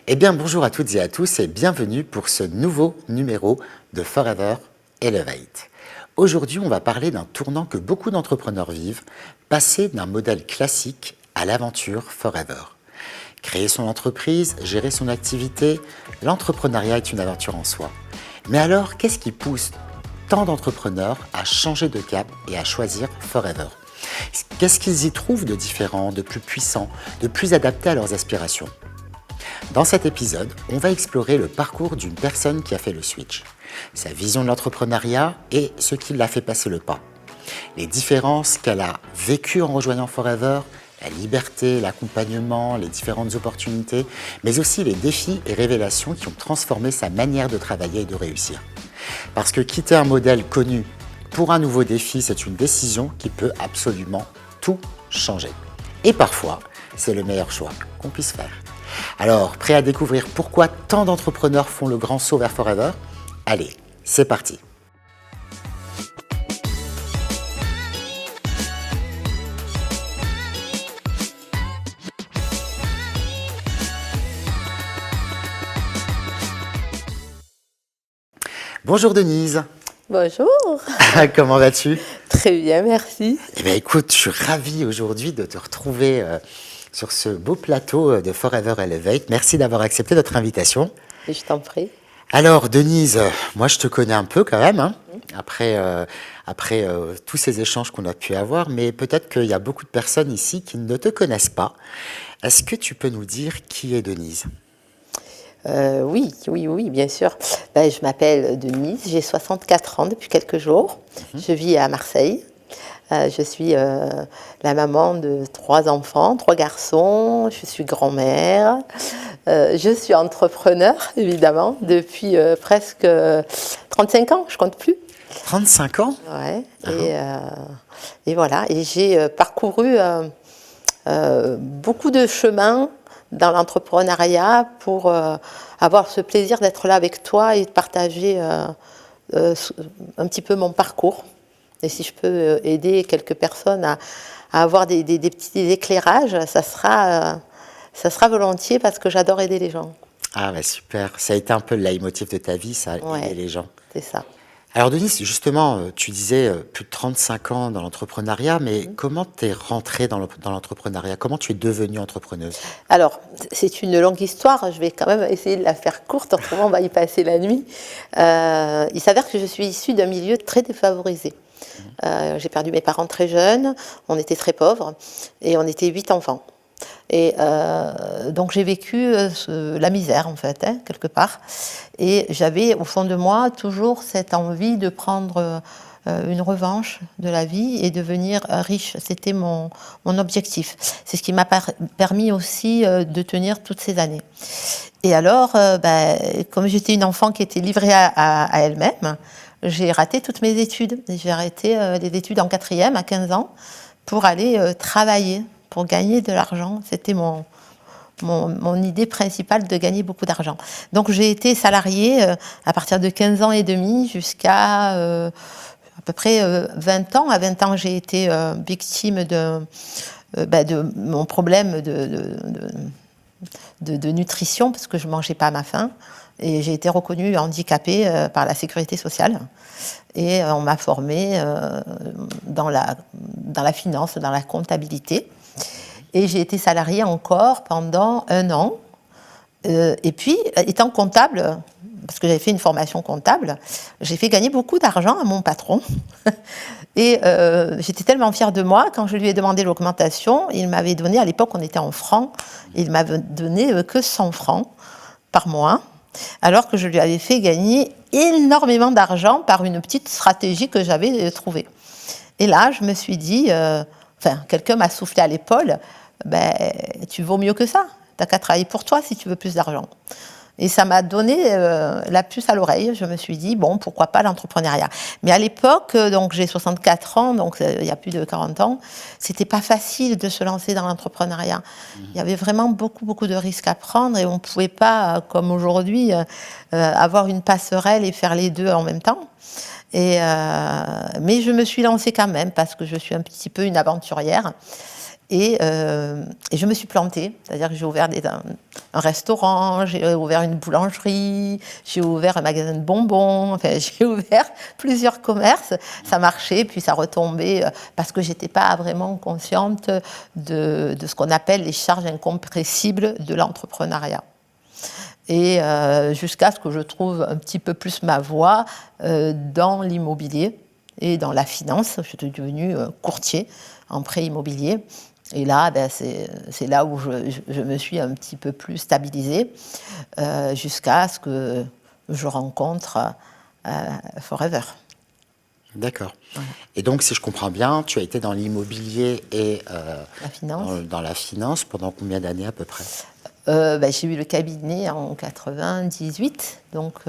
Eh bien, bonjour à toutes et à tous et bienvenue pour ce nouveau numéro de Forever Elevate. Aujourd'hui, on va parler d'un tournant que beaucoup d'entrepreneurs vivent, passer d'un modèle classique à l'aventure Forever. Créer son entreprise, gérer son activité, l'entrepreneuriat est une aventure en soi. Mais alors, qu'est-ce qui pousse tant d'entrepreneurs à changer de cap et à choisir Forever ? Qu'est-ce qu'ils y trouvent de différent, de plus puissant, de plus adapté à leurs aspirations ? Dans cet épisode, on va explorer le parcours d'une personne qui a fait le switch, sa vision de l'entrepreneuriat et ce qui l'a fait passer le pas, les différences qu'elle a vécues en rejoignant Forever, la liberté, l'accompagnement, les différentes opportunités, mais aussi les défis et révélations qui ont transformé sa manière de travailler et de réussir. Parce que quitter un modèle connu pour un nouveau défi, c'est une décision qui peut absolument tout changer. Et parfois, c'est le meilleur choix qu'on puisse faire. Alors, prêt à découvrir pourquoi tant d'entrepreneurs font le grand saut vers Forever ? Allez, c'est parti. Bonjour Denise. Bonjour. Comment vas-tu ? Très bien, merci. Eh bien écoute, je suis ravi aujourd'hui de te retrouver sur ce beau plateau de Forever Elevate. Merci d'avoir accepté notre invitation. Et je t'en prie. Alors Denise, moi je te connais un peu quand même, hein, après tous ces échanges qu'on a pu avoir, mais peut-être qu'il y a beaucoup de personnes ici qui ne te connaissent pas. Est-ce que tu peux nous dire qui est Denise ? Oui, bien sûr. Je m'appelle Denise, j'ai 64 ans depuis quelques jours. Je vis à Marseille. Je suis la maman de 3 enfants, 3 garçons. Je suis grand-mère. Je suis entrepreneur, évidemment, depuis presque 35 ans, je compte plus. 35 ans ? Ouais. Et voilà. Et j'ai parcouru beaucoup de chemins dans l'entrepreneuriat pour avoir ce plaisir d'être là avec toi et de partager un petit peu mon parcours. Et si je peux aider quelques personnes à avoir des petits éclairages, ça sera volontiers parce que j'adore aider les gens. Ah bah super, ça a été un peu le leitmotiv de ta vie, ça, Ouais, aider les gens. C'est ça. Alors Denise, justement, tu disais plus de 35 ans dans l'entrepreneuriat, mais comment t'es rentrée dans l'entrepreneuriat ? Comment tu es devenue entrepreneuse ? Alors, c'est une longue histoire, je vais quand même essayer de la faire courte, autrement on va y passer la nuit. Il s'avère que je suis issue d'un milieu très défavorisé. J'ai perdu mes parents très jeunes, on était très pauvres, et on était 8 enfants. Et donc j'ai vécu la misère en fait, quelque part. Et j'avais au fond de moi toujours cette envie de prendre une revanche de la vie et devenir riche. C'était mon objectif. C'est ce qui m'a permis aussi de tenir toutes ces années. Et alors, comme j'étais une enfant qui était livrée à elle-même, j'ai raté toutes mes études. J'ai arrêté les études en 4e à 15 ans pour aller travailler, pour gagner de l'argent. C'était mon idée principale de gagner beaucoup d'argent. Donc j'ai été salariée à partir de 15 ans et demi jusqu'à à peu près 20 ans. À 20 ans, j'ai été victime de mon problème de nutrition parce que je ne mangeais pas à ma faim. Et j'ai été reconnue handicapée par la sécurité sociale. Et on m'a formée dans la finance, dans la comptabilité. Et j'ai été salariée encore pendant 1 an. Et puis, étant comptable, parce que j'avais fait une formation comptable, j'ai fait gagner beaucoup d'argent à mon patron. Et j'étais tellement fière de moi, quand je lui ai demandé l'augmentation, il m'avait donné, à l'époque on était en francs, il m'avait donné que 100 francs par mois, alors que je lui avais fait gagner énormément d'argent par une petite stratégie que j'avais trouvée. Et là, je me suis dit, quelqu'un m'a soufflé à l'épaule, tu vaux mieux que ça, t'as qu'à travailler pour toi si tu veux plus d'argent. Et ça m'a donné la puce à l'oreille. Je me suis dit, bon, pourquoi pas l'entrepreneuriat. Mais à l'époque, donc j'ai 64 ans, donc il y a plus de 40 ans, c'était pas facile de se lancer dans l'entrepreneuriat. Il y avait vraiment beaucoup de risques à prendre et on pouvait pas, comme aujourd'hui, avoir une passerelle et faire les deux en même temps. Mais je me suis lancée quand même parce que je suis un petit peu une aventurière. Et je me suis plantée, c'est-à-dire que j'ai ouvert un restaurant, j'ai ouvert une boulangerie, j'ai ouvert un magasin de bonbons, enfin, j'ai ouvert plusieurs commerces. Ça marchait, puis ça retombait, parce que je n'étais pas vraiment consciente de ce qu'on appelle les charges incompressibles de l'entrepreneuriat. Et jusqu'à ce que je trouve un petit peu plus ma voie dans l'immobilier et dans la finance. Je suis devenue courtier en prêt immobilier. Et là, c'est là où je me suis un petit peu plus stabilisée jusqu'à ce que je rencontre Forever. D'accord. Voilà. Et donc, si je comprends bien, tu as été dans l'immobilier et la finance. Dans la finance pendant combien d'années à peu près? J'ai eu le cabinet en 98, donc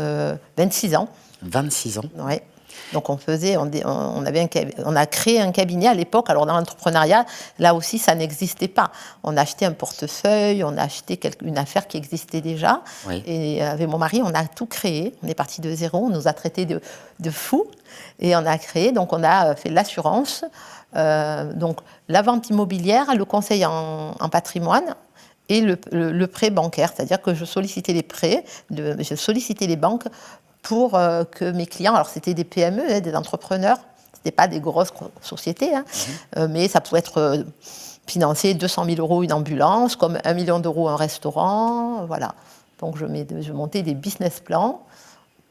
26 ans. 26 ans. Oui. Donc on a créé un cabinet à l'époque. Alors dans l'entrepreneuriat, là aussi ça n'existait pas. On a acheté un portefeuille, on a acheté une affaire qui existait déjà. Oui. Et avec mon mari, on a tout créé. On est parti de zéro. On nous a traités de fous et on a créé. Donc on a fait de l'assurance, donc la vente immobilière, le conseil en patrimoine. Et le prêt bancaire, c'est-à-dire que je sollicitais les prêts, je sollicitais les banques pour que mes clients, alors c'était des PME, des entrepreneurs, ce n'était pas des grosses sociétés, mais ça pouvait être financé 200 000 € une ambulance, comme 1 million d'euros un restaurant, voilà. Donc je montais des business plans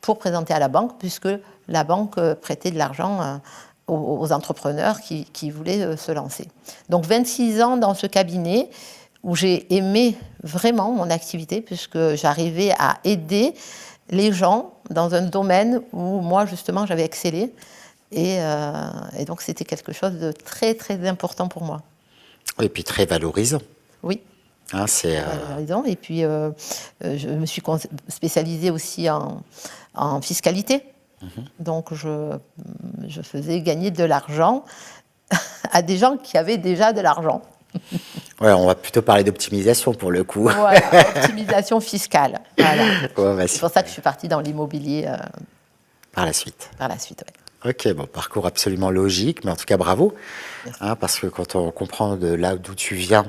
pour présenter à la banque, puisque la banque prêtait de l'argent aux entrepreneurs qui voulaient se lancer. Donc 26 ans dans ce cabinet, où j'ai aimé vraiment mon activité, puisque j'arrivais à aider les gens dans un domaine où moi, justement, j'avais excellé. Et donc, c'était quelque chose de très, très important pour moi. Et puis très valorisant. Oui. Hein, c'est valorisant. Et puis, je me suis spécialisée aussi en fiscalité. Donc, je faisais gagner de l'argent à des gens qui avaient déjà de l'argent. Ouais, on va plutôt parler d'optimisation pour le coup. Voilà, optimisation fiscale. Voilà. Ouais, c'est pour ça que je suis partie dans l'immobilier. Par la suite. Par la suite, oui. Ok, bon, parcours absolument logique, mais en tout cas bravo. Hein, parce que quand on comprend de là d'où tu viens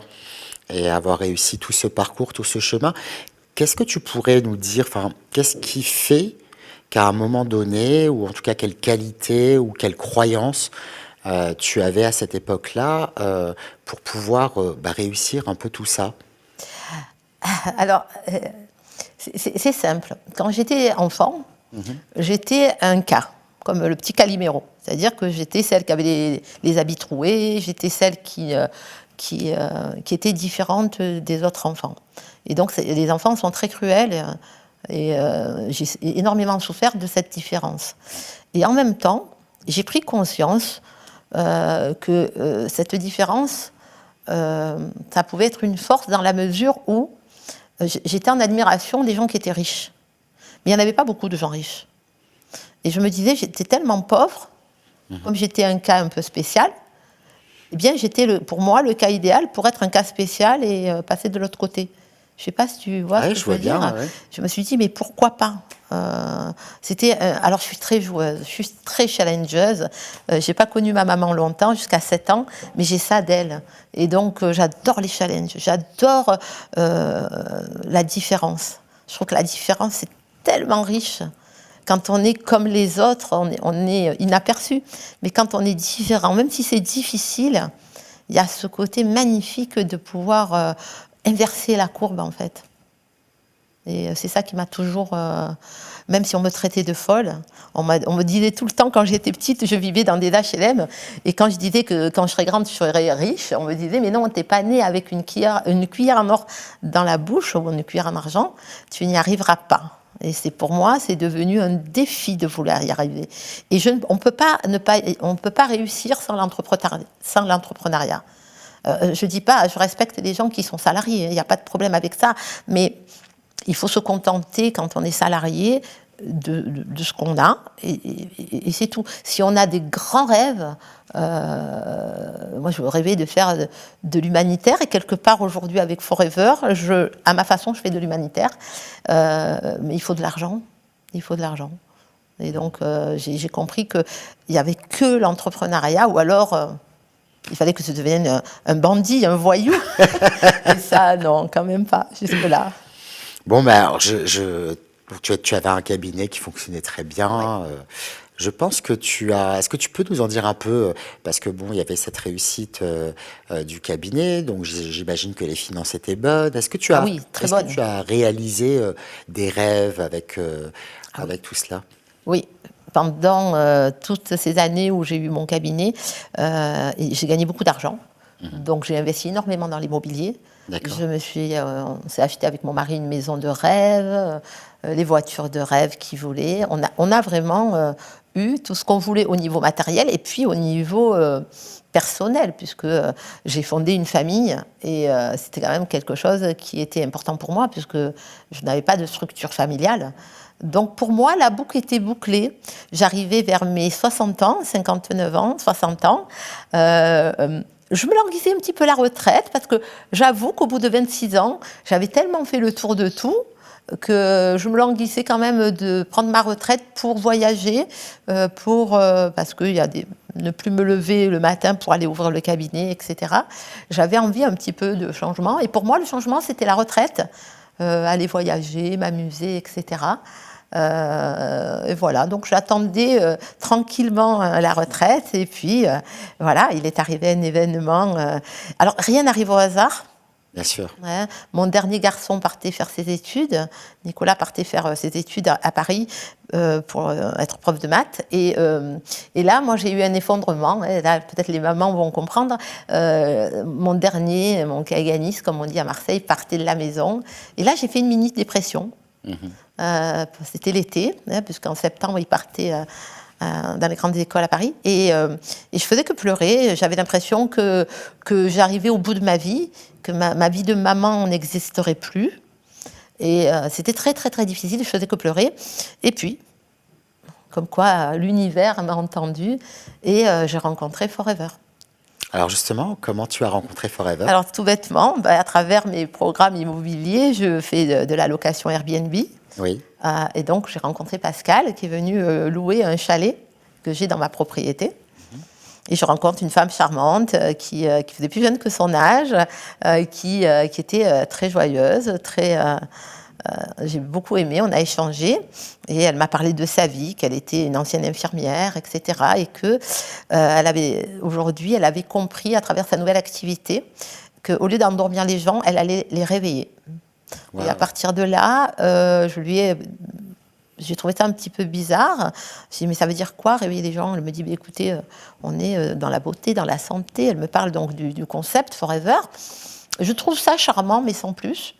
et avoir réussi tout ce parcours, tout ce chemin, qu'est-ce que tu pourrais nous dire, qu'est-ce qui fait qu'à un moment donné, ou en tout cas quelle qualité ou quelle croyance tu avais à cette époque-là pour pouvoir réussir un peu tout ça? Alors, c'est simple. Quand j'étais enfant, j'étais un cas, comme le petit Calimero. C'est-à-dire que j'étais celle qui avait les habits troués, j'étais celle qui était différente des autres enfants. Et donc, les enfants sont très cruels et j'ai énormément souffert de cette différence. Et en même temps, j'ai pris conscience que cette différence, ça pouvait être une force dans la mesure où j'étais en admiration des gens qui étaient riches. Mais il n'y en avait pas beaucoup de gens riches. Et je me disais, j'étais tellement pauvre, comme j'étais un cas un peu spécial, eh bien j'étais pour moi le cas idéal pour être un cas spécial et passer de l'autre côté. Je ne sais pas si tu vois ce que je veux dire. Ouais. Je me suis dit, mais pourquoi pas alors, je suis très joueuse, je suis très challengeuse. Je n'ai pas connu ma maman longtemps, jusqu'à 7 ans, mais j'ai ça d'elle. Et donc, j'adore les challenges, j'adore la différence. Je trouve que la différence, c'est tellement riche. Quand on est comme les autres, on est inaperçu. Mais quand on est différent, même si c'est difficile, il y a ce côté magnifique de pouvoir inverser la courbe, en fait. Et c'est ça qui m'a toujours... même si on me traitait de folle, on me disait tout le temps, quand j'étais petite, je vivais dans des HLM, et quand je disais que quand je serais grande, je serais riche, on me disait, mais non, t'es pas née avec une cuillère en or dans la bouche, ou une cuillère en argent, tu n'y arriveras pas. Et pour moi, c'est devenu un défi de vouloir y arriver. Et on peut pas réussir sans l'entrepreneuriat. Je dis pas, je respecte les gens qui sont salariés, il n'y a pas de problème avec ça, mais il faut se contenter, quand on est salarié, de ce qu'on a, et c'est tout. Si on a des grands rêves, moi je rêvais de faire de l'humanitaire, et quelque part aujourd'hui avec Forever, à ma façon, je fais de l'humanitaire, mais il faut de l'argent, Et donc j'ai compris qu'il n'y avait que l'entrepreneuriat, ou alors Il fallait que je devienne un bandit, un voyou. Et ça, non, quand même pas, jusque-là. Bon, ben, alors, tu avais un cabinet qui fonctionnait très Ouais. bien. Je pense que tu as. Est-ce que tu peux nous en dire un peu? Parce que bon, il y avait cette réussite du cabinet, donc j'imagine que les finances étaient bonnes. Ah oui, très Est-ce que bonne. tu as réalisé des rêves avec, Ah oui. avec tout cela? Oui, pendant toutes ces années où j'ai eu mon cabinet, j'ai gagné beaucoup d'argent. Donc j'ai investi énormément dans l'immobilier. D'accord. On s'est acheté avec mon mari une maison de rêve, les voitures de rêve qu'il voulait. On a vraiment eu tout ce qu'on voulait au niveau matériel et puis au niveau personnel, puisque j'ai fondé une famille et c'était quand même quelque chose qui était important pour moi, puisque je n'avais pas de structure familiale. Donc pour moi, la boucle était bouclée. J'arrivais vers mes 60 ans, 59 ans, 60 ans. Je me languissais un petit peu la retraite parce que j'avoue qu'au bout de 26 ans, j'avais tellement fait le tour de tout que je me languissais quand même de prendre ma retraite pour voyager, parce que ne plus me lever le matin pour aller ouvrir le cabinet, etc. J'avais envie un petit peu de changement. Et pour moi, le changement, c'était la retraite. Aller voyager, m'amuser, etc. Et voilà, donc j'attendais tranquillement la retraite. Et puis, voilà, il est arrivé un événement. Alors, rien n'arrive au hasard. Bien sûr. Ouais. Mon dernier garçon partait faire ses études. Nicolas partait faire ses études à Paris pour être prof de maths. Et là, moi, j'ai eu un effondrement. Et là, peut-être les mamans vont comprendre. Mon Kaiganis, comme on dit à Marseille, partait de la maison. Et là, j'ai fait une mini-dépression. C'était l'été, puisqu'en septembre, il partait dans les grandes écoles à Paris. Et je faisais que pleurer. J'avais l'impression que j'arrivais au bout de ma vie, que ma vie de maman n'existerait plus. Et c'était très, très, très difficile. Je faisais que pleurer. Et puis, comme quoi, l'univers m'a entendu et j'ai rencontré Forever. Alors justement, comment tu as rencontré Forever? Alors, tout bêtement, à travers mes programmes immobiliers, je fais de la location Airbnb. Oui. Et donc, j'ai rencontré Pascal, qui est venu louer un chalet que j'ai dans ma propriété. Et je rencontre une femme charmante qui faisait plus jeune que son âge, qui était très joyeuse, j'ai beaucoup aimé, on a échangé. Et elle m'a parlé de sa vie, qu'elle était une ancienne infirmière, etc. Et que aujourd'hui, elle avait compris à travers sa nouvelle activité qu'au lieu d'endormir les gens, elle allait les réveiller. Wow. Et à partir de là, j'ai trouvé ça un petit peu bizarre. J'ai dit, mais ça veut dire quoi, réveiller les gens? Elle me dit, écoutez, on est dans la beauté, dans la santé. Elle me parle donc du concept Forever. Je trouve ça charmant, mais sans plus.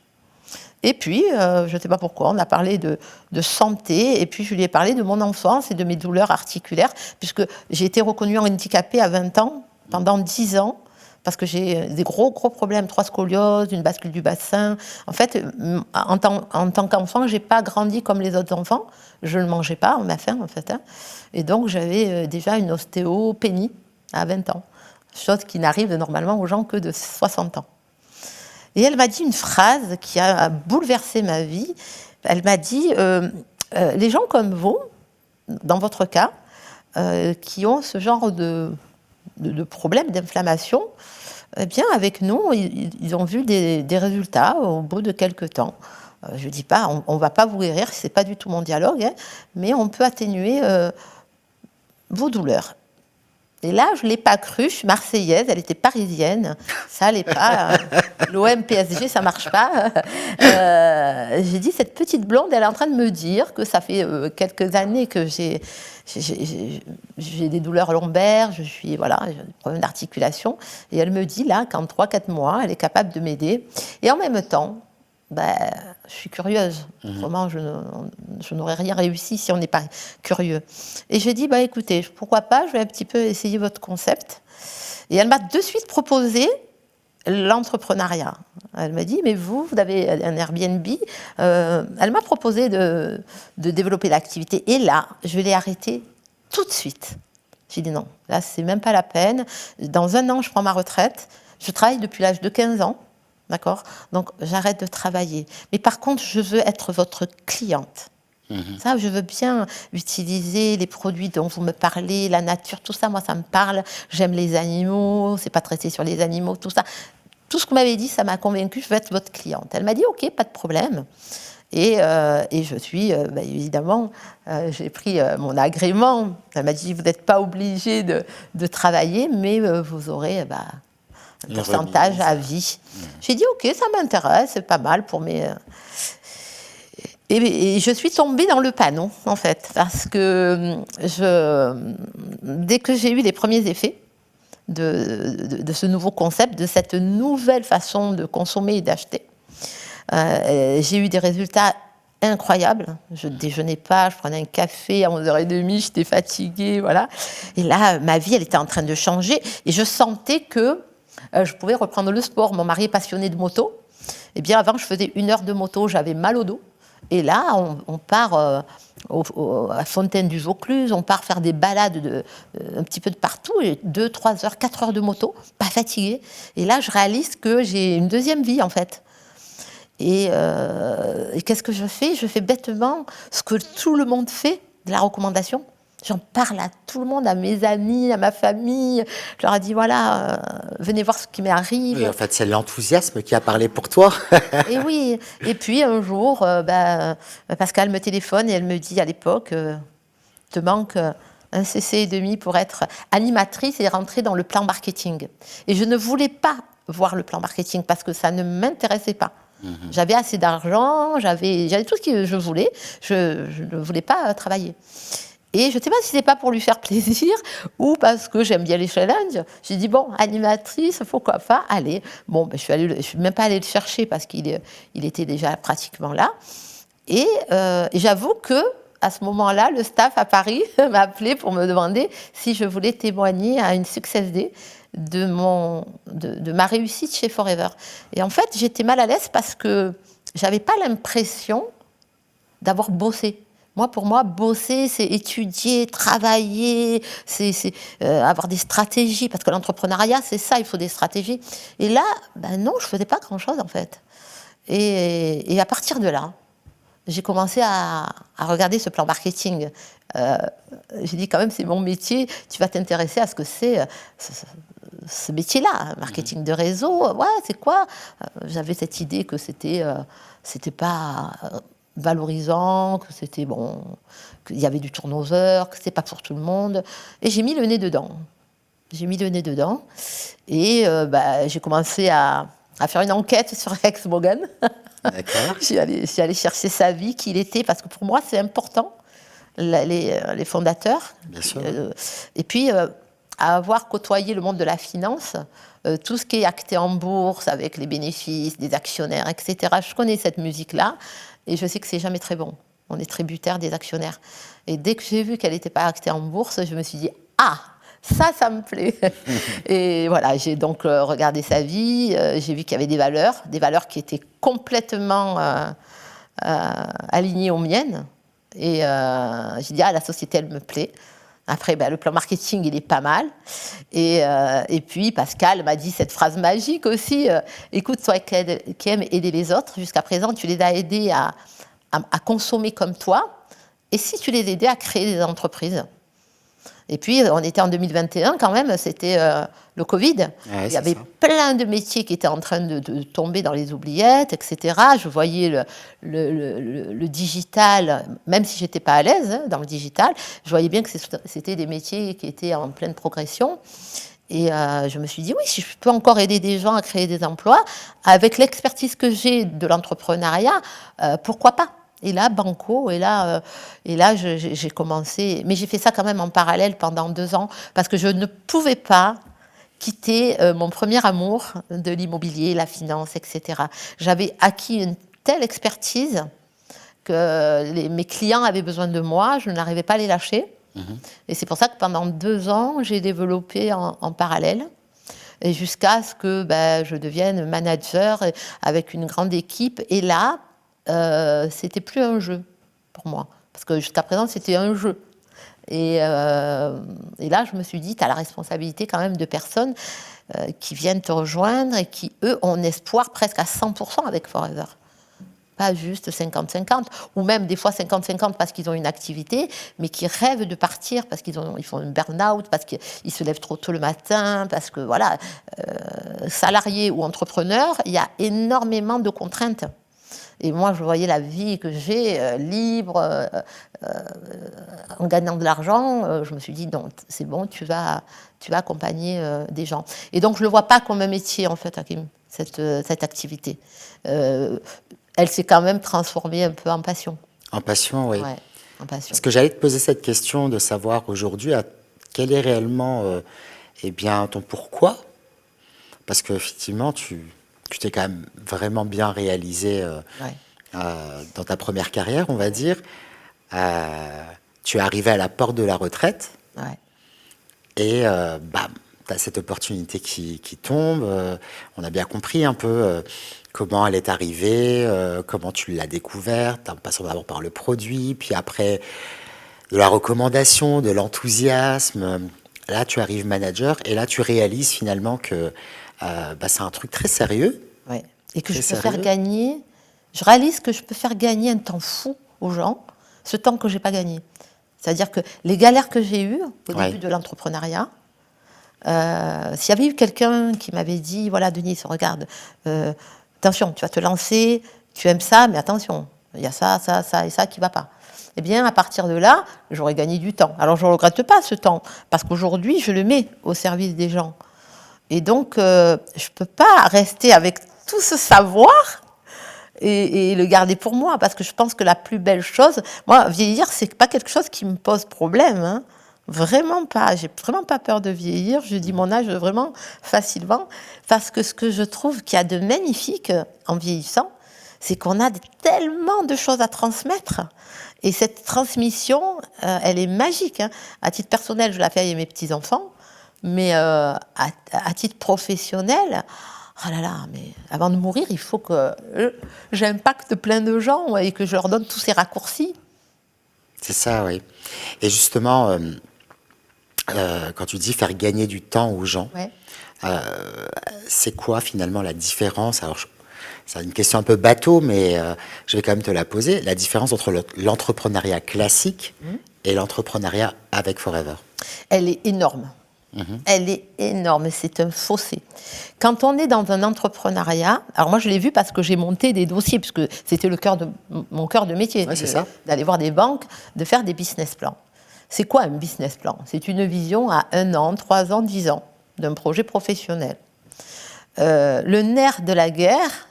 Et puis, je ne sais pas pourquoi, on a parlé de santé. Et puis, je lui ai parlé de mon enfance et de mes douleurs articulaires, puisque j'ai été reconnue handicapée à 20 ans, pendant 10 ans. Parce que j'ai des gros problèmes, 3 scolioses, une bascule du bassin. En fait, en tant qu'enfant, je n'ai pas grandi comme les autres enfants. Je ne mangeais pas, on m'a faim, en fait. Et donc, j'avais déjà une ostéopénie à 20 ans. Chose qui n'arrive normalement aux gens que de 60 ans. Et elle m'a dit une phrase qui a bouleversé ma vie. Elle m'a dit, les gens comme vous, dans votre cas, qui ont ce genre de problèmes, d'inflammation, eh bien, avec nous, ils ont vu des résultats au bout de quelques temps. Je ne dis pas, on ne va pas vous guérir, ce n'est pas du tout mon dialogue, mais on peut atténuer vos douleurs. Et là, je ne l'ai pas cru, je suis marseillaise, elle était parisienne, ça n'allait pas. L'OM PSG, ça ne marche pas. J'ai dit, cette petite blonde, elle est en train de me dire que ça fait quelques années que j'ai des douleurs lombaires, j'ai des problèmes d'articulation. Et elle me dit là qu'en 3-4 mois, elle est capable de m'aider. Et en même temps, je suis curieuse. Autrement, je n'aurais rien réussi si on n'est pas curieux. Et je dis, écoutez, pourquoi pas, je vais un petit peu essayer votre concept. Et elle m'a de suite proposé l'entrepreneuriat. Elle m'a dit, mais vous avez un Airbnb. Elle m'a proposé de développer l'activité. Et là, je l'ai arrêté tout de suite. J'ai dit non, là, c'est même pas la peine. Dans 1 an, je prends ma retraite. Je travaille depuis l'âge de 15 ans. D'accord ? Donc, j'arrête de travailler. Mais par contre, je veux être votre cliente. Ça, je veux bien utiliser les produits dont vous me parlez, la nature, tout ça, moi, ça me parle. J'aime les animaux, c'est pas traité sur les animaux, tout ça. Tout ce que vous m'avez dit, ça m'a convaincue, je veux être votre cliente. Elle m'a dit, OK, pas de problème. Et je suis, évidemment, j'ai pris mon agrément. Elle m'a dit, vous n'êtes pas obligé de travailler, mais vous aurez un pourcentage à vie. J'ai dit, OK, ça m'intéresse, c'est pas mal pour mes... Et je suis tombée dans le panneau, en fait, parce que dès que j'ai eu les premiers effets de ce nouveau concept, de cette nouvelle façon de consommer et d'acheter, j'ai eu des résultats incroyables. Je ne déjeunais pas, je prenais un café à 11h30, j'étais fatiguée, voilà. Et là, ma vie, elle était en train de changer, et je sentais que je pouvais reprendre le sport. Mon mari est passionné de moto. Eh bien, avant, je faisais 1 heure de moto, j'avais mal au dos. Et là, on part à Fontaine du Vaucluse, on part faire des balades un petit peu de partout, et 2, 3 heures, 4 heures de moto, pas fatiguée. Et là, je réalise que j'ai une deuxième vie, en fait. Et qu'est-ce que je fais ? Je fais bêtement ce que tout le monde fait, de la recommandation. J'en parle à tout le monde, à mes amis, à ma famille. Je leur ai dit, voilà, venez voir ce qui m'arrive. Oui, en fait, c'est l'enthousiasme qui a parlé pour toi. Et oui, et puis un jour, Pascal me téléphone et elle me dit, à l'époque, te manque un CC et demi pour être animatrice et rentrer dans le plan marketing. Et je ne voulais pas voir le plan marketing parce que ça ne m'intéressait pas. J'avais assez d'argent, j'avais tout ce que je voulais, je ne voulais pas travailler. Et je ne sais pas si c'est pas pour lui faire plaisir ou parce que j'aime bien les challenges. J'ai dit, bon, animatrice, pourquoi pas, allez. Bon, je suis même pas allée le chercher parce qu'il était déjà pratiquement là. Et j'avoue que à ce moment-là, le staff à Paris m'a appelé pour me demander si je voulais témoigner à une Success Day de ma réussite chez Forever. Et en fait, j'étais mal à l'aise parce que j'avais pas l'impression d'avoir bossé. Pour moi, bosser, c'est étudier, travailler, c'est avoir des stratégies. Parce que l'entrepreneuriat, c'est ça, il faut des stratégies. Et là, non, je ne faisais pas grand-chose, en fait. Et à partir de là, j'ai commencé à regarder ce plan marketing. J'ai dit, quand même, c'est mon métier, tu vas t'intéresser à ce que c'est ce métier-là, marketing de réseau. Ouais, c'est quoi ? J'avais cette idée que c'était pas... valorisant, que c'était bon, qu'il y avait du turnover, que c'était pas pour tout le monde. Et j'ai mis le nez dedans. Et j'ai commencé à faire une enquête sur Rex Morgan. D'accord. Je suis allée chercher sa vie, qui il était, parce que pour moi, c'est important, les fondateurs. Bien sûr. Et puis, avoir côtoyé le monde de la finance, tout ce qui est acté en bourse, avec les bénéfices, des actionnaires, etc. Je connais cette musique-là. Et je sais que c'est jamais très bon. On est tributaire des actionnaires. Et dès que j'ai vu qu'elle n'était pas actée en bourse, je me suis dit, ah, ça me plaît. Et voilà, j'ai donc regardé sa vie, j'ai vu qu'il y avait des valeurs qui étaient complètement alignées aux miennes. Et j'ai dit, la société, elle me plaît. Après, le plan marketing, il est pas mal. Et puis, Pascal m'a dit cette phrase magique aussi, écoute, toi qui aimes aider les autres, jusqu'à présent, tu les as aidés à consommer comme toi. Et si tu les aidais à créer des entreprises ? Et puis, on était en 2021 quand même, c'était le Covid. Ouais, il y avait plein de métiers qui étaient en train de tomber dans les oubliettes, etc. Je voyais le digital, même si je n'étais pas à l'aise dans le digital, je voyais bien que c'était des métiers qui étaient en pleine progression. Et je me suis dit, oui, si je peux encore aider des gens à créer des emplois, avec l'expertise que j'ai de l'entrepreneuriat, pourquoi pas ? Et là, banco, et là, j'ai commencé... Mais j'ai fait ça quand même en parallèle pendant 2 ans, parce que je ne pouvais pas quitter mon premier amour de l'immobilier, la finance, etc. J'avais acquis une telle expertise que mes clients avaient besoin de moi, je n'arrivais pas à les lâcher. Et c'est pour ça que pendant 2 ans, j'ai développé en parallèle, et jusqu'à ce que je devienne manager avec une grande équipe. Et là, c'était plus un jeu pour moi, parce que jusqu'à présent c'était un jeu. Et là, je me suis dit, tu as la responsabilité quand même de personnes qui viennent te rejoindre et qui, eux, ont un espoir presque à 100% avec Forever. pas juste 50-50, ou même des fois 50-50 parce qu'ils ont une activité, mais qui rêvent de partir parce ils font un burn-out, parce qu'ils se lèvent trop tôt le matin, parce que voilà, salariés ou entrepreneurs, il y a énormément de contraintes. Et moi, je voyais la vie que j'ai, libre, en gagnant de l'argent, je me suis dit, non, c'est bon, tu vas accompagner des gens. Et donc, je ne le vois pas comme un métier, en fait, Hakim, cette activité. Elle s'est quand même transformée un peu en passion. En passion, oui. Ouais, en passion. Parce que j'allais te poser cette question de savoir aujourd'hui quel est réellement eh bien, ton pourquoi. Parce qu'effectivement, tu t'es quand même vraiment bien réalisé dans ta première carrière, on va dire. Tu es arrivé à la porte de la retraite et bam, tu as cette opportunité qui tombe. On a bien compris un peu comment elle est arrivée, comment tu l'as découverte, en passant d'abord par le produit, puis après de la recommandation, de l'enthousiasme. Là, tu arrives manager et là, tu réalises finalement que c'est un truc très sérieux. Ouais. Et que je peux faire gagner, je réalise que je peux faire gagner un temps fou aux gens, ce temps que je n'ai pas gagné. C'est-à-dire que les galères que j'ai eues au début de l'entrepreneuriat, s'il y avait eu quelqu'un qui m'avait dit, voilà Denise, regarde, attention, tu vas te lancer, tu aimes ça, mais attention, il y a ça, ça, ça et ça qui ne va pas. Eh bien, à partir de là, j'aurais gagné du temps. Alors, je ne regrette pas ce temps, parce qu'aujourd'hui, je le mets au service des gens. Et donc, je ne peux pas rester avec tout ce savoir et le garder pour moi, parce que je pense que la plus belle chose, moi, vieillir, c'est pas quelque chose qui me pose problème, hein. Vraiment pas. J'ai vraiment pas peur de vieillir. Je dis mon âge vraiment facilement, parce que ce que je trouve qu'il y a de magnifique en vieillissant, c'est qu'on a tellement de choses à transmettre. Et cette transmission, elle est magique, hein. À titre personnel, je la fais avec mes petits-enfants, mais à titre professionnel, oh là là, mais avant de mourir, il faut que j'impacte plein de gens et que je leur donne tous ces raccourcis. C'est ça, oui. Et justement, quand tu dis faire gagner du temps aux gens, c'est quoi finalement la différence? Alors, c'est une question un peu bateau, mais je vais quand même te la poser. La différence entre l'entrepreneuriat classique et l'entrepreneuriat avec Forever. Elle est énorme. Elle est énorme, c'est un fossé. Quand on est dans un entrepreneuriat, alors moi je l'ai vu parce que j'ai monté des dossiers, puisque c'était mon cœur de métier, d'aller voir des banques, de faire des business plans. C'est quoi un business plan? C'est une vision à 1 an, 3 ans, 10 ans d'un projet professionnel. Le nerf de la guerre,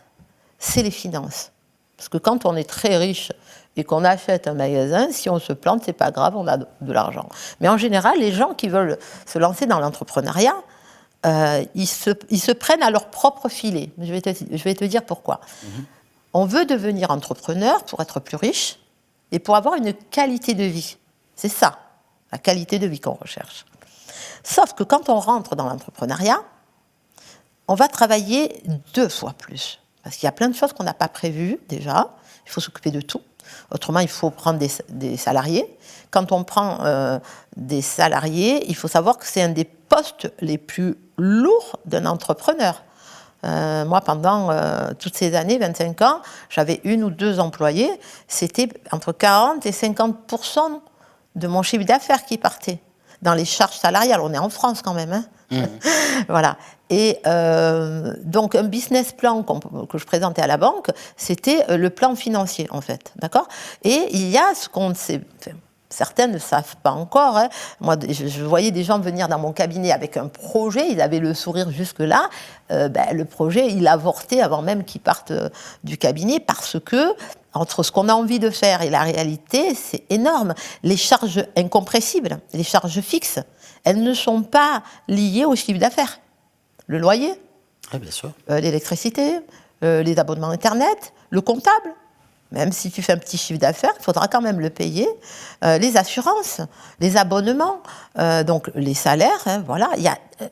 c'est les finances. Parce que quand on est très riche et qu'on achète un magasin, si on se plante, c'est pas grave, on a de l'argent. Mais en général, les gens qui veulent se lancer dans l'entrepreneuriat, ils se prennent à leur propre filet. Je vais te dire pourquoi. On veut devenir entrepreneur pour être plus riche et pour avoir une qualité de vie. C'est ça, la qualité de vie qu'on recherche. Sauf que quand on rentre dans l'entrepreneuriat, on va travailler 2 fois plus. Parce qu'il y a plein de choses qu'on n'a pas prévues déjà. Il faut s'occuper de tout. Autrement, il faut prendre des salariés. Quand on prend des salariés, il faut savoir que c'est un des postes les plus lourds d'un entrepreneur. Moi, pendant toutes ces années, 25 ans, j'avais 1 ou 2 employés. C'était entre 40 et 50% de mon chiffre d'affaires qui partait dans les charges salariales. On est en France quand même, hein. Voilà. Et donc, un business plan que je présentais à la banque, c'était le plan financier, en fait. D'accord ? Et il y a ce qu'on ne sait... Certains ne savent pas encore, hein. Moi, je voyais des gens venir dans mon cabinet avec un projet, ils avaient le sourire jusque-là. Le projet, il avortait avant même qu'ils partent du cabinet, parce que, entre ce qu'on a envie de faire et la réalité, c'est énorme. Les charges incompressibles, les charges fixes, elles ne sont pas liées au chiffre d'affaires. Le loyer, bien sûr. L'électricité, les abonnements Internet, le comptable. Même si tu fais un petit chiffre d'affaires, il faudra quand même le payer. Les assurances, les abonnements, donc les salaires, hein, voilà.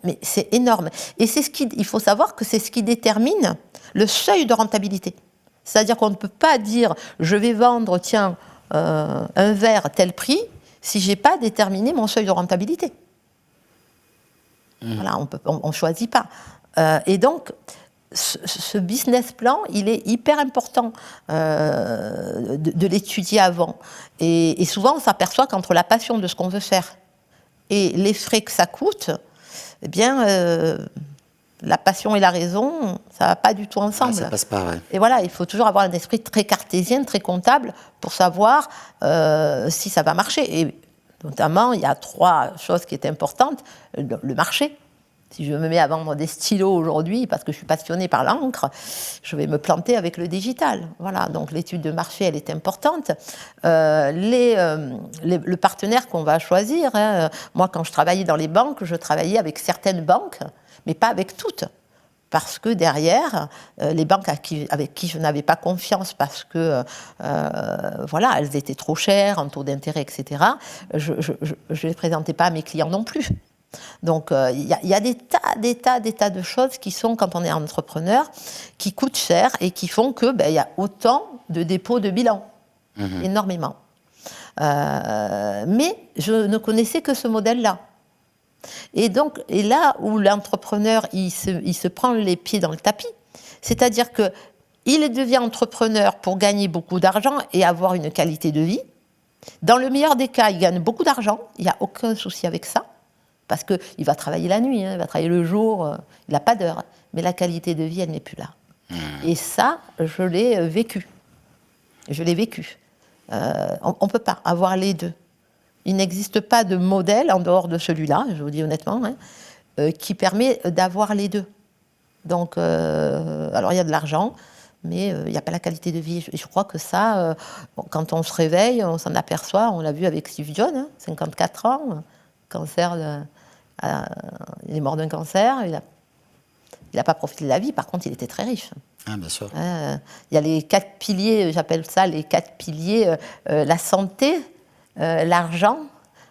Mais c'est énorme. Et il faut savoir que c'est ce qui détermine le seuil de rentabilité. C'est-à-dire qu'on ne peut pas dire « je vais vendre, tiens, un verre tel prix » si je n'ai pas déterminé mon seuil de rentabilité. Voilà, on ne choisit pas. Et donc, ce business plan, il est hyper important de l'étudier avant. Et souvent, on s'aperçoit qu'entre la passion de ce qu'on veut faire et les frais que ça coûte, eh bien, la passion et la raison, ça ne va pas du tout ensemble. Ça passe pas, ouais. Et voilà, il faut toujours avoir un esprit très cartésien, très comptable, pour savoir si ça va marcher. Et notamment, il y a 3 choses qui étaient importantes. Le marché. Si je me mets à vendre des stylos aujourd'hui, parce que je suis passionnée par l'encre, je vais me planter avec le digital. Voilà, donc l'étude de marché, elle est importante. Le partenaire qu'on va choisir, hein, moi, quand je travaillais dans les banques, je travaillais avec certaines banques, mais pas avec toutes. Parce que derrière, les banques avec qui je n'avais pas confiance, parce que voilà, elles étaient trop chères en taux d'intérêt, etc., je ne les présentais pas à mes clients non plus. Donc, il y a des tas de choses qui sont, quand on est entrepreneur, qui coûtent cher et qui font que y a autant de dépôts de bilan. Énormément. Mais je ne connaissais que ce modèle-là. Et là où l'entrepreneur, il se prend les pieds dans le tapis, c'est-à-dire qu'il devient entrepreneur pour gagner beaucoup d'argent et avoir une qualité de vie. Dans le meilleur des cas, il gagne beaucoup d'argent, il n'y a aucun souci avec ça. Parce qu'il va travailler la nuit, hein, il va travailler le jour, il n'a pas d'heure. Mais la qualité de vie, elle n'est plus là. Et ça, je l'ai vécu. On ne peut pas avoir les deux. Il n'existe pas de modèle, en dehors de celui-là, je vous dis honnêtement, qui permet d'avoir les deux. Donc, alors il y a de l'argent, mais il n'y a pas la qualité de vie. Je crois que ça, quand on se réveille, on s'en aperçoit, on l'a vu avec Steve Jobs, 54 ans, cancer il est mort d'un cancer, il n'a pas profité de la vie, par contre il était très riche. Ah, bien sûr. Il y a les 4 piliers, j'appelle ça les 4 piliers, la santé, l'argent,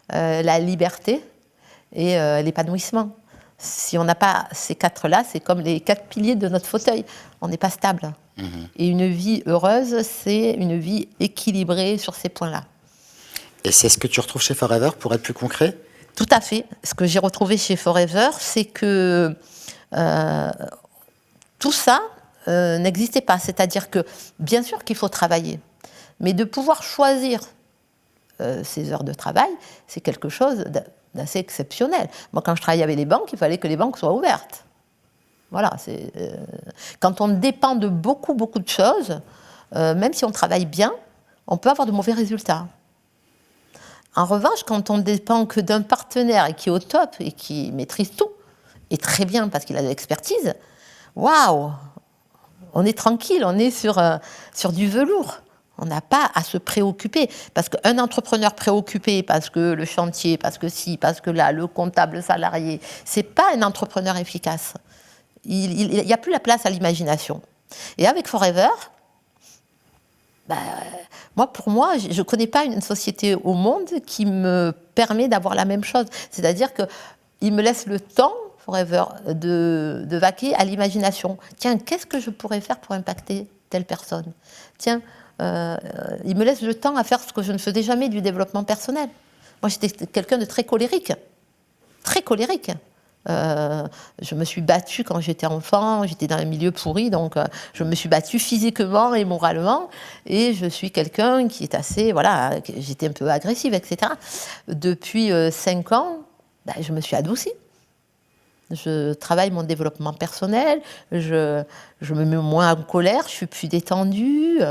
la liberté et l'épanouissement. Si on n'a pas ces 4-là, c'est comme les 4 piliers de notre fauteuil, on n'est pas stable. Et une vie heureuse, c'est une vie équilibrée sur ces points-là. Et c'est ce que tu retrouves chez Forever, pour être plus concret ? Tout à fait. Ce que j'ai retrouvé chez Forever, c'est que tout ça n'existait pas. C'est-à-dire que, bien sûr qu'il faut travailler, mais de pouvoir choisir ses heures de travail, c'est quelque chose d'assez exceptionnel. Moi, quand je travaillais avec les banques, il fallait que les banques soient ouvertes. Voilà. Quand on dépend de beaucoup de choses, même si on travaille bien, on peut avoir de mauvais résultats. En revanche, quand on dépend que d'un partenaire et qui est au top et qui maîtrise tout, et très bien parce qu'il a de l'expertise, waouh, on est tranquille, on est sur du velours. On n'a pas à se préoccuper. Parce qu'un entrepreneur préoccupé, parce que le chantier, parce que ci, parce que là, le comptable, le salarié, c'est pas un entrepreneur efficace. Il n'y a plus la place à l'imagination. Et avec Forever, pour moi, je ne connais pas une société au monde qui me permet d'avoir la même chose. C'est-à-dire qu'il me laisse le temps, Forever, de vaquer à l'imagination. Tiens, qu'est-ce que je pourrais faire pour impacter telle personne ? Tiens, il me laisse le temps à faire ce que je ne faisais jamais, du développement personnel. Moi, j'étais quelqu'un de très colérique. Très colérique. Je me suis battue quand j'étais enfant, j'étais dans un milieu pourri, donc je me suis battue physiquement et moralement, et je suis quelqu'un qui est assez, voilà, j'étais un peu agressive, etc. Depuis 5 ans, je me suis adoucie. Je travaille mon développement personnel, je me mets moins en colère, je suis plus détendue,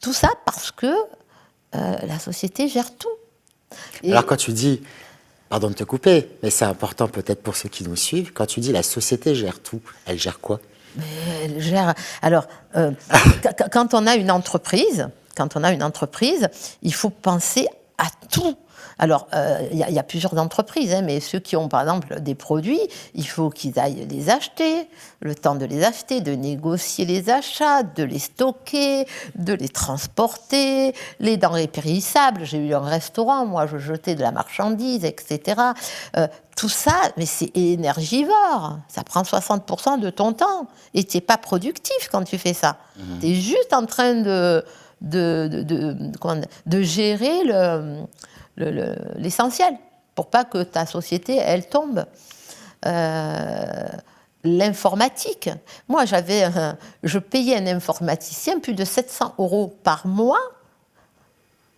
tout ça parce que la société gère tout. Et alors quand tu dis, pardon de te couper, mais c'est important peut-être pour ceux qui nous suivent, quand tu dis la société gère tout, elle gère quoi ? Mais elle gère. Alors, quand on a une entreprise, il faut penser à tout. Alors, il y a plusieurs entreprises, mais ceux qui ont, par exemple, des produits, il faut qu'ils aillent les acheter, le temps de les acheter, de négocier les achats, de les stocker, de les transporter, les denrées périssables. J'ai eu un restaurant, moi, je jetais de la marchandise, etc. Tout ça, mais c'est énergivore. Ça prend 60% de ton temps. Et tu n'es pas productif quand tu fais ça. Tu es juste en train de gérer l'essentiel pour pas que ta société, elle tombe. l'informatique. Moi, je payais un informaticien plus de 700 € par mois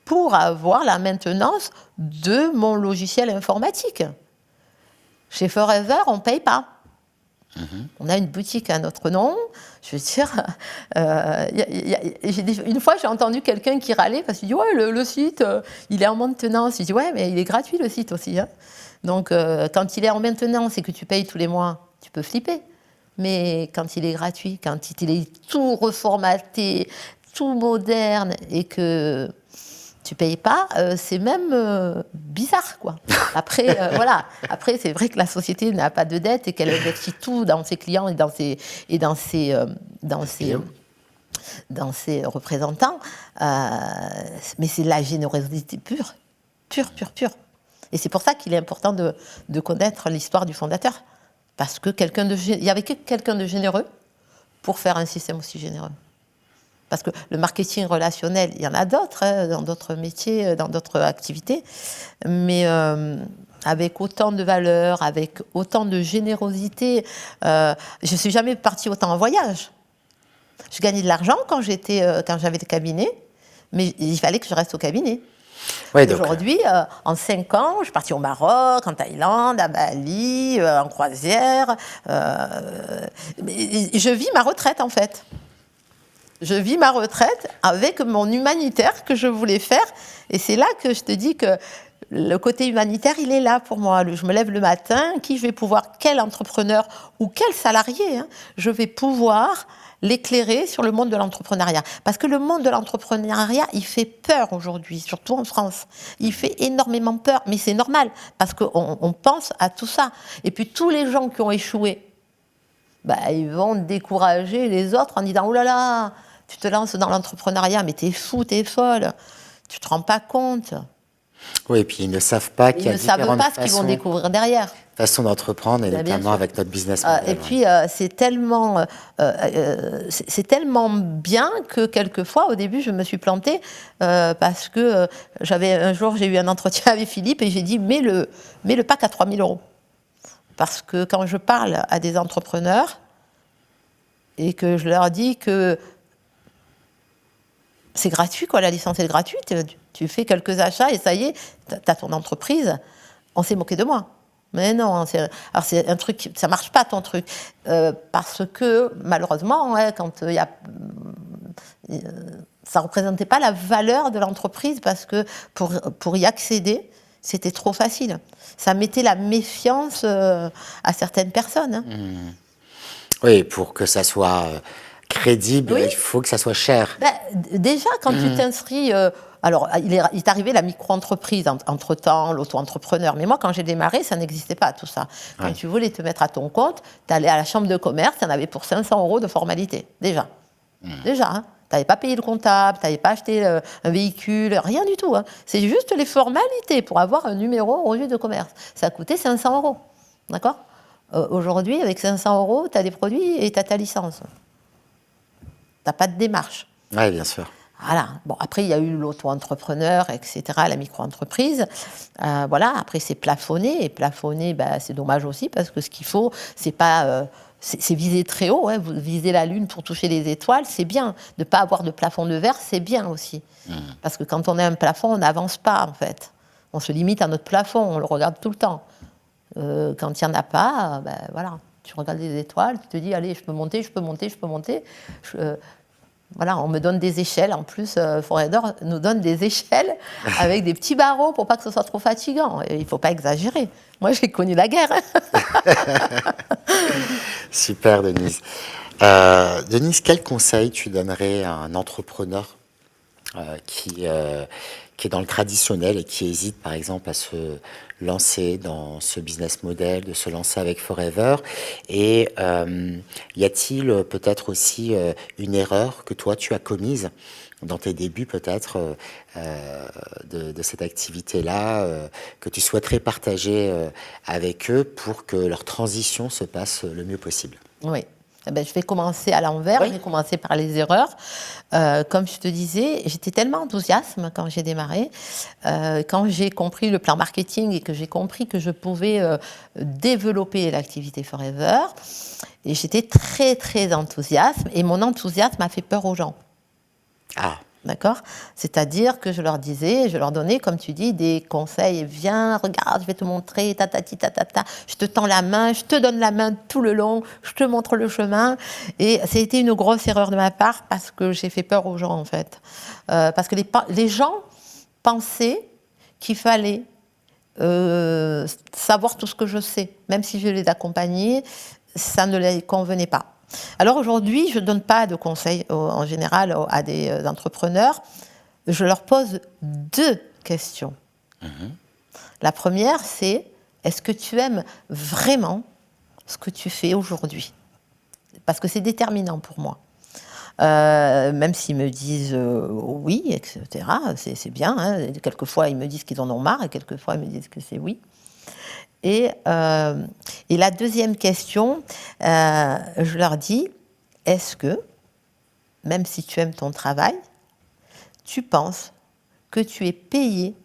pour avoir la maintenance de mon logiciel informatique. Chez Forever, on ne paye pas. On a une boutique à notre nom. Je veux dire, une fois, j'ai entendu quelqu'un qui râlait parce qu'il dit « Ouais, le site, il est en maintenance. » Je dis « Ouais, mais il est gratuit, le site aussi. Hein. » Donc, quand il est en maintenance et que tu payes tous les mois, tu peux flipper. Mais quand il est gratuit, quand il est tout reformaté, tout moderne et que tu payes pas, c'est même bizarre, quoi. Après, voilà. Après, c'est vrai que la société n'a pas de dette et qu'elle investit tout dans ses clients et dans ses représentants. Mais c'est de la générosité pure. Et c'est pour ça qu'il est important de connaître l'histoire du fondateur. Parce que il y avait que quelqu'un de généreux pour faire un système aussi généreux. Parce que le marketing relationnel, il y en a d'autres, hein, dans d'autres métiers, dans d'autres activités, mais avec autant de valeur, avec autant de générosité, je ne suis jamais partie autant en voyage. Je gagnais de l'argent quand j'avais des cabinets, mais il fallait que je reste au cabinet. Ouais, Aujourd'hui, en 5 ans, je suis partie au Maroc, en Thaïlande, à Bali, en croisière. Je vis ma retraite, en fait. Je vis ma retraite avec mon humanitaire que je voulais faire. Et c'est là que je te dis que le côté humanitaire, il est là pour moi. Je me lève le matin, quel entrepreneur ou quel salarié, hein, je vais pouvoir l'éclairer sur le monde de l'entrepreneuriat. Parce que le monde de l'entrepreneuriat, il fait peur aujourd'hui, surtout en France. Il fait énormément peur, mais c'est normal, parce qu'on pense à tout ça. Et puis tous les gens qui ont échoué, ils vont décourager les autres en disant « Oh là là, tu te lances dans l'entrepreneuriat, mais t'es fou, t'es folle, tu te rends pas compte. » Oui, et puis ils ne savve pas qu'il y a différentes Ils ne savent pas ce qu'ils vont découvrir derrière. Façon d'entreprendre, et notamment avec notre business model. Et puis, c'est tellement bien que quelquefois, au début, je me suis plantée parce que un jour, j'ai eu un entretien avec Philippe et j'ai dit « mets le pack à 3 000 €. Parce que quand je parle à des entrepreneurs et que je leur dis que c'est gratuit, quoi, la licence est gratuite, tu fais quelques achats et ça y est, tu as ton entreprise, on s'est moqué de moi. Mais non, c'est un truc, ça marche pas ton truc. Parce que, malheureusement, quand il y a... ça représentait pas la valeur de l'entreprise parce que pour y accéder, c'était trop facile. Ça mettait la méfiance à certaines personnes. Hein. Oui, pour que ça soit crédible, il faut que ça soit cher. Déjà, quand tu t'inscris... alors, il est arrivé la micro-entreprise, entre-temps, l'auto-entrepreneur. Mais moi, quand j'ai démarré, ça n'existait pas, tout ça. Quand tu voulais te mettre à ton compte, tu allais à la chambre de commerce, tu en avais pour 500 € de formalité. Déjà. Déjà, hein. Tu n'avais pas payé le comptable, tu n'avais pas acheté un véhicule, rien du tout. Hein. C'est juste les formalités pour avoir un numéro au registre de commerce. Ça coûtait 500 €. D'accord ? Aujourd'hui, avec 500 €, tu as des produits et tu as ta licence. Tu n'as pas de démarche. Oui, bien sûr. Voilà. Bon, après, il y a eu l'auto-entrepreneur, etc., la micro-entreprise. Voilà. Après, c'est plafonné. Et plafonné, c'est dommage aussi parce que ce qu'il faut, c'est pas... c'est viser très haut. Hein. Vous visez la Lune pour toucher les étoiles, c'est bien. De ne pas avoir de plafond de verre, c'est bien aussi. Parce que quand on a un plafond, on n'avance pas, en fait. On se limite à notre plafond. On le regarde tout le temps. Quand il n'y en a pas, voilà. Tu regardes les étoiles, tu te dis, allez, je peux monter. Voilà, on me donne des échelles. En plus, Forever nous donne des échelles avec des petits barreaux pour pas que ce soit trop fatigant. Et il ne faut pas exagérer. Moi, j'ai connu la guerre. Super, Denise. Denise, quel conseil tu donnerais à un entrepreneur qui est dans le traditionnel et qui hésite, par exemple, à se lancer dans ce business model, de se lancer avec Forever? Et y a-t-il peut-être aussi une erreur que toi, tu as commise dans tes débuts, peut-être, de cette activité-là, que tu souhaiterais partager avec eux pour que leur transition se passe le mieux possible? Oui. Eh ben, je vais commencer à l'envers, Oui. je vais commencer par les erreurs. Comme je te disais, j'étais tellement enthousiaste quand j'ai démarré, quand j'ai compris le plan marketing et que j'ai compris que je pouvais développer l'activité Forever. Et j'étais très, très enthousiaste. Et mon enthousiasme a fait peur aux gens. Ah, D'accord ? C'est-à-dire que je leur disais, je leur donnais, comme tu dis, des conseils. Viens, regarde, je vais te montrer, tatati, tatata. Je te tends la main, je te donne la main tout le long, je te montre le chemin. Et ça a été une grosse erreur de ma part parce que j'ai fait peur aux gens, en fait. Parce que les gens pensaient qu'il fallait savoir tout ce que je sais. Même si je les accompagnais, ça ne les convenait pas. Alors aujourd'hui, je ne donne pas de conseils en général à des entrepreneurs. Je leur pose 2 questions. La première, c'est est-ce que tu aimes vraiment ce que tu fais aujourd'hui ? Parce que c'est déterminant pour moi. Même s'ils me disent oui, etc., c'est bien. Hein. Quelquefois, ils me disent qu'ils en ont marre et quelquefois, ils me disent que c'est oui. Et la deuxième question, je leur dis, est-ce que, même si tu aimes ton travail, tu penses que tu es payé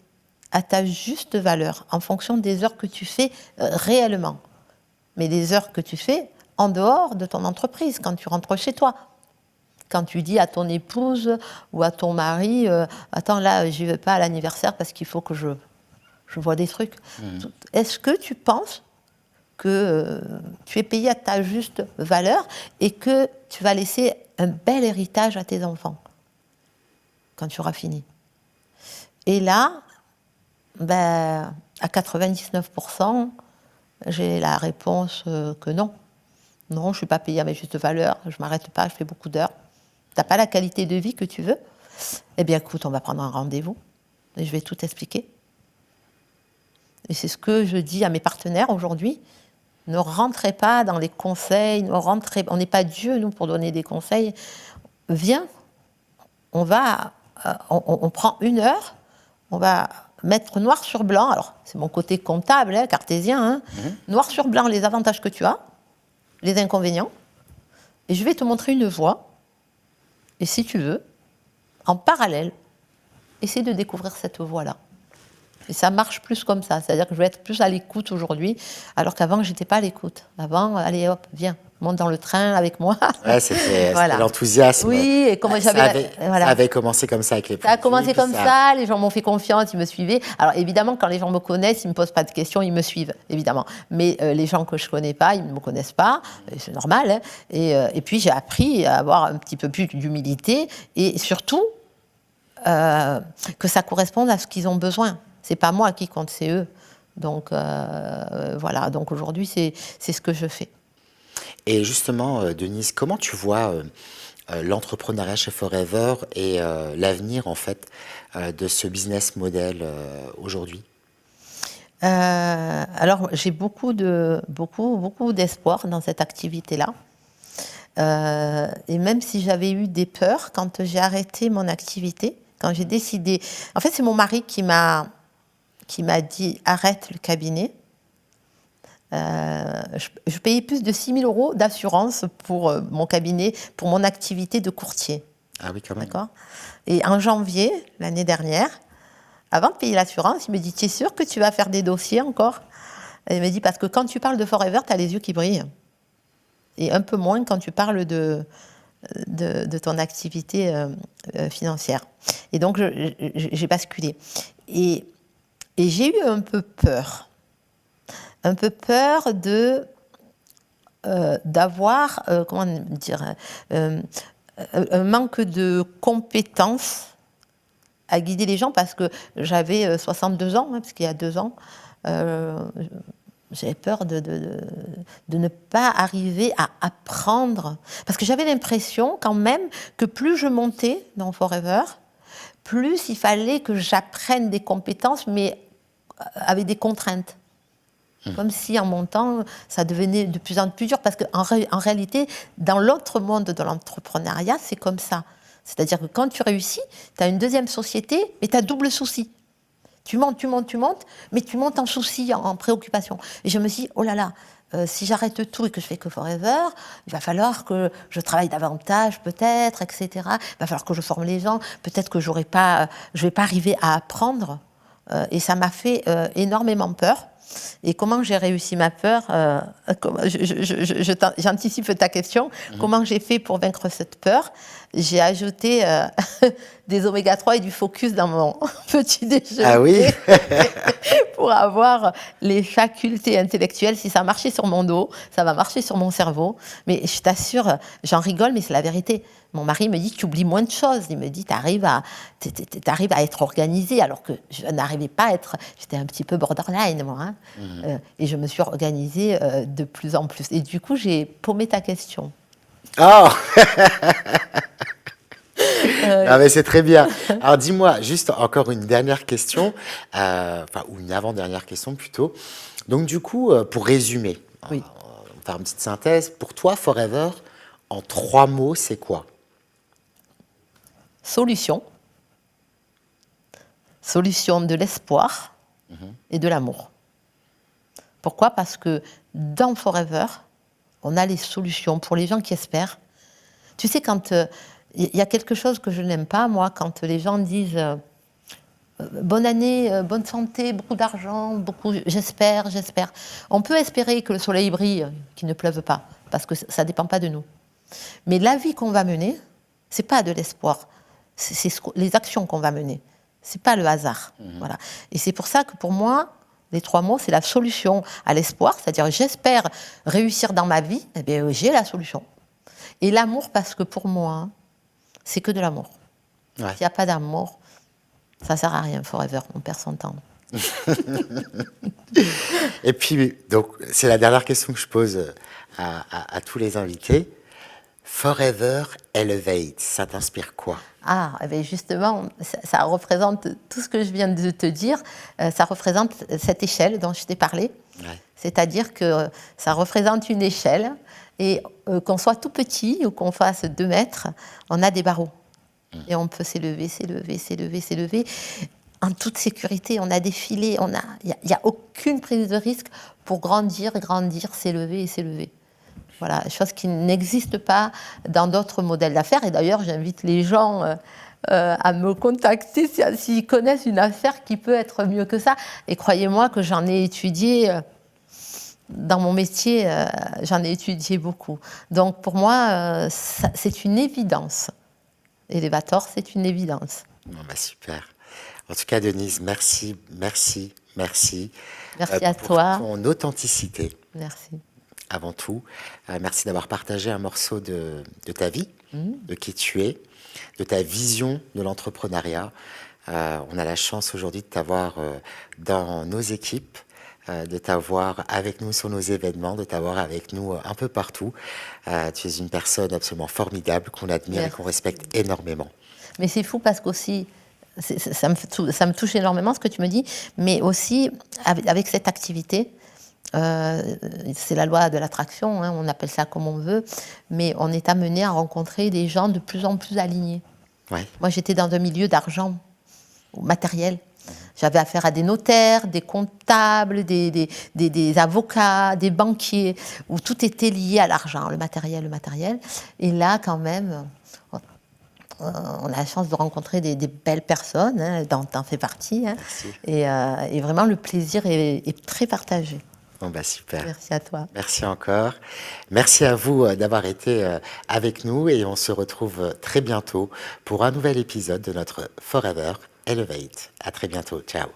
à ta juste valeur en fonction des heures que tu fais réellement, mais des heures que tu fais en dehors de ton entreprise, quand tu rentres chez toi. Quand tu dis à ton épouse ou à ton mari, attends là, je ne vais pas à l'anniversaire parce qu'il faut que je vois des trucs. Est-ce que tu penses que tu es payé à ta juste valeur et que tu vas laisser un bel héritage à tes enfants quand tu auras fini. Et là, à 99%, j'ai la réponse que non. Non, je ne suis pas payée à ma juste valeur, je ne m'arrête pas, je fais beaucoup d'heures. Tu n'as pas la qualité de vie que tu veux ? Eh bien, écoute, on va prendre un rendez-vous et je vais tout expliquer. Et c'est ce que je dis à mes partenaires aujourd'hui. Ne rentrez pas dans les conseils, on n'est pas Dieu, nous, pour donner des conseils. Viens, on prend 1 heure, on va mettre noir sur blanc, alors c'est mon côté comptable, cartésien, noir sur blanc les avantages que tu as, les inconvénients, et je vais te montrer une voie, et si tu veux, en parallèle, essaie de découvrir cette voie-là. Et ça marche plus comme ça, c'est-à-dire que je vais être plus à l'écoute aujourd'hui, alors qu'avant, je n'étais pas à l'écoute. Avant, allez hop, viens, monte dans le train avec moi. Ouais, c'était l'enthousiasme. Oui, et comme ça avait commencé comme ça avec les Ça a commencé comme ça, les gens m'ont fait confiance, ils me suivaient. Alors évidemment, quand les gens me connaissent, ils ne me posent pas de questions, ils me suivent, évidemment. Mais les gens que je ne connais pas, ils ne me connaissent pas, c'est normal. Hein. Et puis j'ai appris à avoir un petit peu plus d'humilité et surtout que ça corresponde à ce qu'ils ont besoin. C'est pas moi qui compte, c'est eux. Donc voilà, donc aujourd'hui, c'est ce que je fais. Et justement, Denise, comment tu vois l'entrepreneuriat chez Forever et l'avenir en fait de ce business model aujourd'hui ? Alors j'ai beaucoup d'espoir dans cette activité-là. Et même si j'avais eu des peurs quand j'ai arrêté mon activité, quand j'ai décidé... En fait, c'est mon mari qui m'a dit « arrête le cabinet ». Je payais plus de 6 000 € d'assurance pour mon cabinet, pour mon activité de courtier. Ah oui, quand même. D'accord ? Et en janvier, l'année dernière, avant de payer l'assurance, il me dit « tu es sûr que tu vas faire des dossiers encore ?» Et il me dit « parce que quand tu parles de Forever, tu as les yeux qui brillent. Et un peu moins quand tu parles de ton activité financière. » Et donc, j'ai basculé. Et j'ai eu un peu peur. Un peu peur d'avoir, comment dire, un manque de compétences à guider les gens parce que j'avais 62 ans, parce qu'il y a 2 ans, j'avais peur de ne pas arriver à apprendre. Parce que j'avais l'impression quand même que plus je montais dans Forever, plus il fallait que j'apprenne des compétences, mais avec des contraintes. Comme si en montant, ça devenait de plus en plus dur. Parce qu'en réalité, dans l'autre monde de l'entrepreneuriat, c'est comme ça. C'est-à-dire que quand tu réussis, tu as une deuxième société, mais tu as double souci. Tu montes, mais tu montes en souci, en préoccupation. Et je me suis dit, oh là là, si j'arrête tout et que je fais que Forever, il va falloir que je travaille davantage peut-être, etc. Il va falloir que je forme les gens. Peut-être que je vais pas arriver à apprendre. Et ça m'a fait énormément peur. Et comment j'ai réussi ma peur j'anticipe ta question. Comment j'ai fait pour vaincre cette peur? J'ai ajouté des oméga 3 et du focus dans mon petit déjeuner. Ah oui. Pour avoir les facultés intellectuelles. Si ça marchait sur mon dos, ça va marcher sur mon cerveau. Mais je t'assure, j'en rigole, mais c'est la vérité. Mon mari me dit, tu oublies moins de choses. Il me dit, t'arrives à être organisée, alors que je n'arrivais pas à être... J'étais un petit peu borderline, moi. Hein. Et je me suis organisée de plus en plus. Et du coup, j'ai paumé ta question. Oh. Ah mais c'est très bien. Alors dis-moi, juste encore une dernière question, ou une avant-dernière question plutôt. Donc du coup, pour résumer, Oui. on va faire une petite synthèse. Pour toi, Forever, en 3 mots, c'est quoi? Solution de l'espoir et de l'amour. Pourquoi? Parce que dans Forever, on a les solutions pour les gens qui espèrent. Tu sais, quand il y a quelque chose que je n'aime pas, moi, quand les gens disent bonne année, bonne santé, beaucoup d'argent, j'espère. On peut espérer que le soleil brille, qu'il ne pleuve pas, parce que ça ne dépend pas de nous. Mais la vie qu'on va mener, c'est pas de l'espoir, c'est les actions qu'on va mener. C'est pas le hasard. Voilà. Et c'est pour ça que pour moi, les 3 mots, c'est la solution à l'espoir, c'est-à-dire j'espère réussir dans ma vie, eh bien j'ai la solution. Et l'amour, parce que pour moi, c'est que de l'amour. Ouais. S'il n'y a pas d'amour, ça ne sert à rien, Forever, on perd son temps. Et puis, donc, c'est la dernière question que je pose à tous les invités. Forever Elevate, ça t'inspire quoi? Ah, eh bien justement, ça représente tout ce que je viens de te dire. Ça représente cette échelle dont je t'ai parlé. Ouais. C'est-à-dire que ça représente une échelle et qu'on soit tout petit ou qu'on fasse 2 mètres, on a des barreaux. Et on peut s'élever. En toute sécurité, on a des filets, il n'y a aucune prise de risque pour grandir, s'élever. Voilà, chose qui n'existe pas dans d'autres modèles d'affaires. Et d'ailleurs, j'invite les gens à me contacter s'ils connaissent une affaire qui peut être mieux que ça. Et croyez-moi que j'en ai étudié, dans mon métier, j'en ai étudié beaucoup. Donc pour moi, c'est une évidence. Elevator, c'est une évidence. Bon, bah super. En tout cas, Denise, merci. Merci à toi. Pour ton authenticité. Merci. Avant tout, merci d'avoir partagé un morceau de ta vie, de qui tu es, de ta vision de l'entrepreneuriat. On a la chance aujourd'hui de t'avoir dans nos équipes, de t'avoir avec nous sur nos événements, de t'avoir avec nous un peu partout. Tu es une personne absolument formidable qu'on admire et qu'on respecte énormément. Mais c'est fou parce qu'aussi, ça me touche énormément ce que tu me dis, mais aussi avec cette activité, c'est la loi de l'attraction, hein, on appelle ça comme on veut, mais on est amené à rencontrer des gens de plus en plus alignés. Ouais. Moi, j'étais dans un milieu d'argent matériel. J'avais affaire à des notaires, des comptables, des avocats, des banquiers, où tout était lié à l'argent, le matériel. Et là, quand même, on a la chance de rencontrer des belles personnes, hein, dont tu en fais partie. Hein, et vraiment, le plaisir est très partagé. Bon bah super. Merci à toi. Merci encore. Merci à vous d'avoir été avec nous et on se retrouve très bientôt pour un nouvel épisode de notre Forever Elevate. À très bientôt. Ciao.